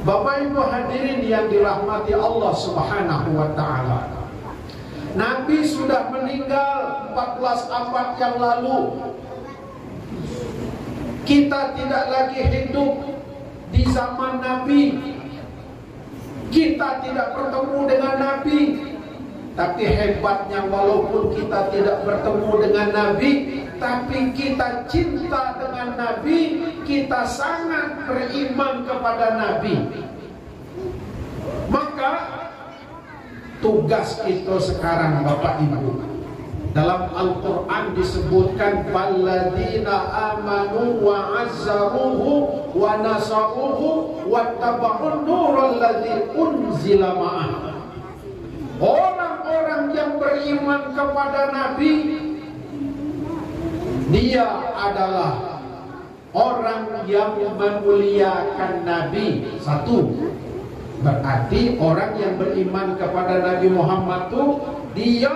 Bapak Ibu hadirin yang dirahmati Allah Subhanahu wa taala. Nabi sudah meninggal 14 abad yang lalu. Kita tidak lagi hidup di zaman Nabi. Kita tidak bertemu dengan Nabi. Tapi hebatnya walaupun kita tidak bertemu dengan Nabi, tapi kita cinta dengan Nabi, kita sangat beriman kepada Nabi. Maka tugas kita sekarang Bapak Ibu, dalam Al-Quran disebutkan walladzina amanu wa azzaruhu wa nasaruhu wattaba'un nural ladzi unzila ma'ah. Orang-orang yang beriman kepada Nabi, dia adalah orang yang memuliakan Nabi. Satu, berarti orang yang beriman kepada Nabi Muhammad itu dia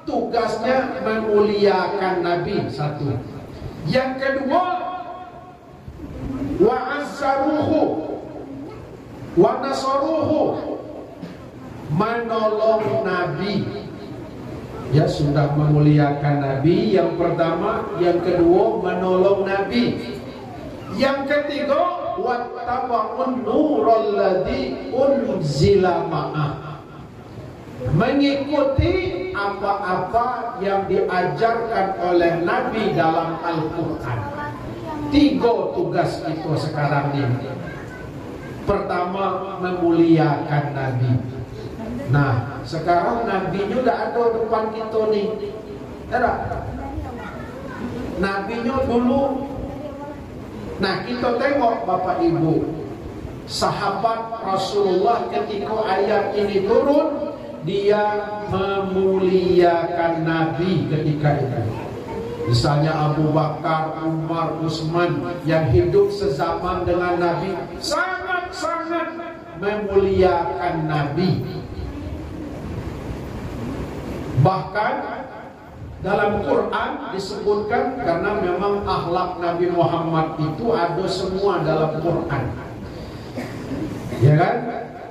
tugasnya memuliakan Nabi. Satu. Yang kedua, wa azzaruhu wa nasaruhu, menolong Nabi. Ya, sudah memuliakan Nabi yang pertama, yang kedua menolong Nabi. Yang ketiga, wattaba'un nural ladzi unzila ma'ah, mengikuti apa-apa yang diajarkan oleh Nabi dalam Al-Quran. Tiga tugas itu sekarang ini. Pertama, memuliakan Nabi. Nah, sekarang Nabi-nya udah ada depan kita nih. Ada? Nabi-nya dulu. Nah, kita tengok Bapak Ibu, sahabat Rasulullah ketika ayat ini turun, dia memuliakan Nabi ketika itu. Misalnya Abu Bakar, Umar, Utsman yang hidup sezaman dengan Nabi, sangat-sangat memuliakan Nabi. Bahkan dalam Quran disebutkan, karena memang akhlak Nabi Muhammad itu ada semua dalam Quran. Ya kan?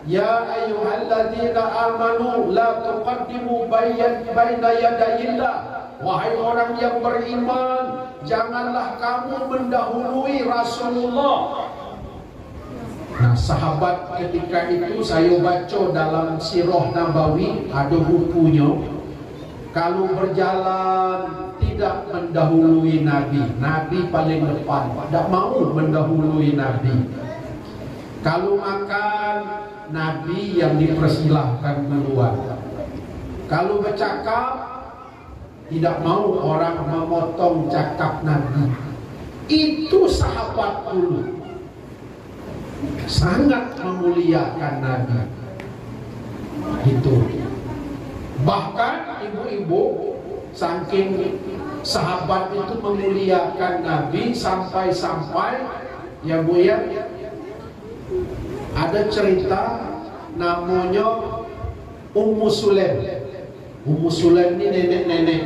Ya ayyuhalladzina amanu la tuqaddimu baina yadayillah. Wahai orang yang beriman, janganlah kamu mendahului Rasulullah. Nah, sahabat ketika itu saya baca dalam Sirah Nabawi, ada bukunya. Kalau berjalan tidak mendahului Nabi, Nabi paling depan, tidak mau mendahului Nabi. Kalau makan, Nabi yang dipersilahkan duluan. Kalau bercakap, tidak mau orang memotong cakap Nabi. Itu sahabat dulu, sangat memuliakan Nabi. Itu. Bahkan ibu-ibu, saking sahabat itu memuliakan Nabi, sampai-sampai ya Bu ya, ada cerita namanya Ummu Sulaim. Ummu Sulaim ini nenek-nenek.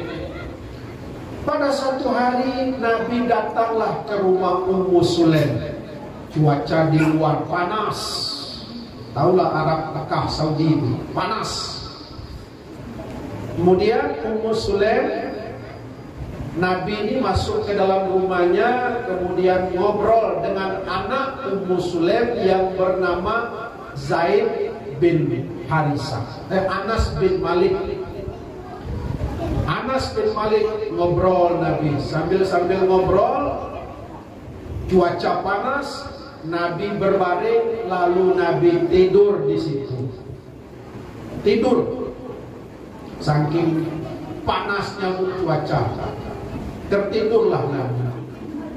Pada suatu hari Nabi datanglah ke rumah Ummu Sulaim. Cuaca di luar panas. Taulah Arab Mekah Saudi itu panas. Kemudian Ummu Sulaim, Nabi ini masuk ke dalam rumahnya, kemudian ngobrol dengan anak Ummu Sulaim yang bernama Zaid bin Harisah, Anas bin Malik. Anas bin Malik ngobrol Nabi, sambil ngobrol, cuaca panas, Nabi berbaring, lalu Nabi tidur di situ. Tidur. Saking panasnya cuaca, tertidurlah Nabi.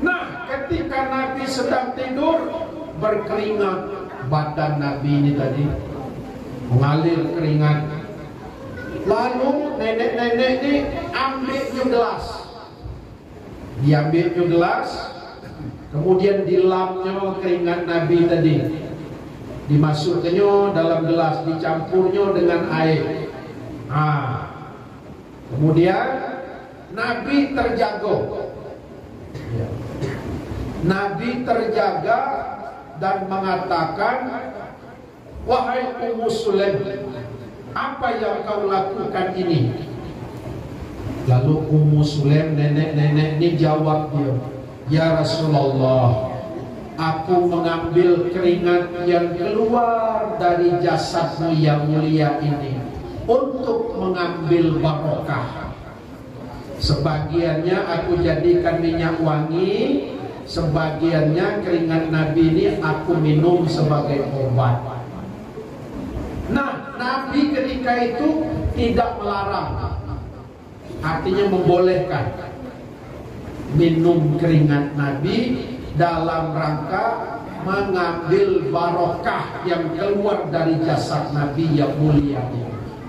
Nah, ketika Nabi sedang tidur, berkeringat badan Nabi ini tadi, mengalir keringat. Lalu nenek-nenek ini ambil gelas, diambil gelas, kemudian dilapnya keringat Nabi tadi, dimasukkannya dalam gelas, dicampurnya dengan air. Kemudian Nabi terjaga. Nabi terjaga dan mengatakan, wahai Ummu Sulaim, apa yang kau lakukan ini? Lalu Ummu Sulaim, nenek-nenek ini jawab dia, ya Rasulullah, aku mengambil keringat yang keluar dari jasadmu yang mulia ini untuk mengambil barokah. Sebagiannya aku jadikan minyak wangi, sebagiannya keringat Nabi ini aku minum sebagai obat. Nah, Nabi ketika itu tidak melarang, artinya membolehkan minum keringat Nabi dalam rangka mengambil barokah yang keluar dari jasad Nabi yang mulia.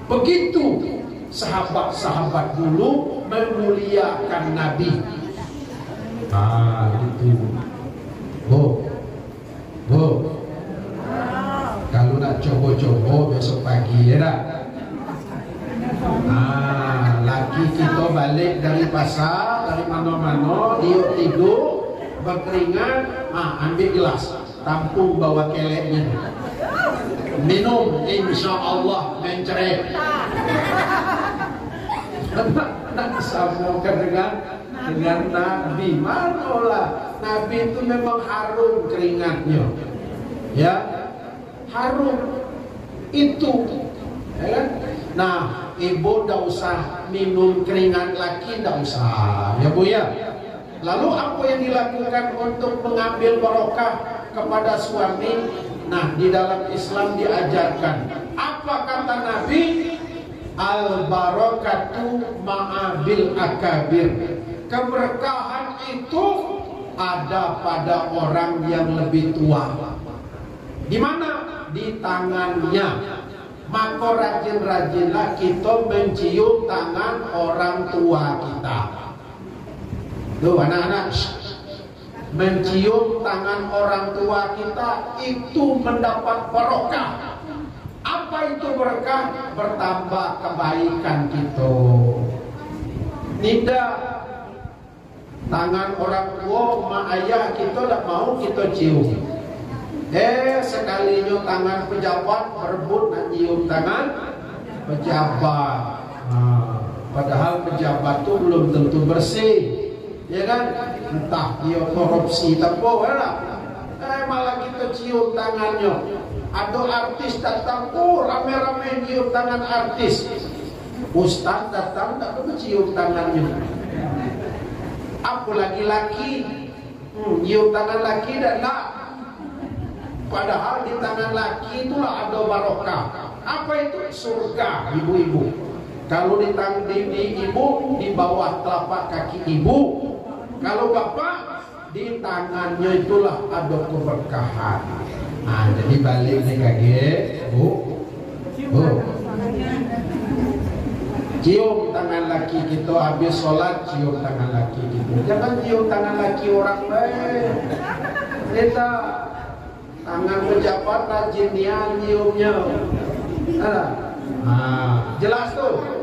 Begitu sahabat-sahabat dulu memuliakan Nabi. Itu. Kalau nak coba-coba besok pagi ya dah. Laki kita balik dari pasar, dari mana-mana, dia tidur, berkeringat, ambil gelas, tampung bawa keleknya, minum, insya Allah mencerah. Nak sambungkan dengan Nabi, manalah Nabi itu memang harum keringatnya, ya, harum itu, ya kan? Nah, ibu tidak usah minum keringat laki, tidak usah, ya Bu ya. Lalu apa yang dilakukan untuk mengambil barokah kepada suami? Nah, di dalam Islam diajarkan, apa kata Nabi? Al-barakatu ma'abil akabir. Keberkahan itu ada pada orang yang lebih tua. Di mana? Di tangannya. Maka rajin-rajinlah kita mencium tangan orang tua kita. Tuh anak-anak, mencium tangan orang tua kita itu mendapat barokah. Apa itu berkah? Bertambah kebaikan kita. Tidak tangan orang tua, mak ayah kita tak mau kita cium. Sekalinya tangan pejabat berebut nak cium tangan pejabat. Padahal pejabat tu belum tentu bersih, ya kan? Entah dia korupsi tak apa lah. Malah kita cium tangannya. Ada artis datang, rame-rame cium tangan artis. Ustaz datang tak perlu cium tangannya. Apalagi laki, cium tangan laki dan nak. Padahal di tangan laki itulah ada barokah. Apa itu? Surga, ibu-ibu. Kalau di ibu, di bawah telapak kaki ibu. Kalau bapak, di tangannya itulah ada keberkahan. Jadi balik nih kaget, Bu. Cium tangan laki kita habis sholat, cium tangan laki kita. Jangan cium tangan laki orang lain. Kita tangan pejabat rajin dia ciumnya. Jelas tuh.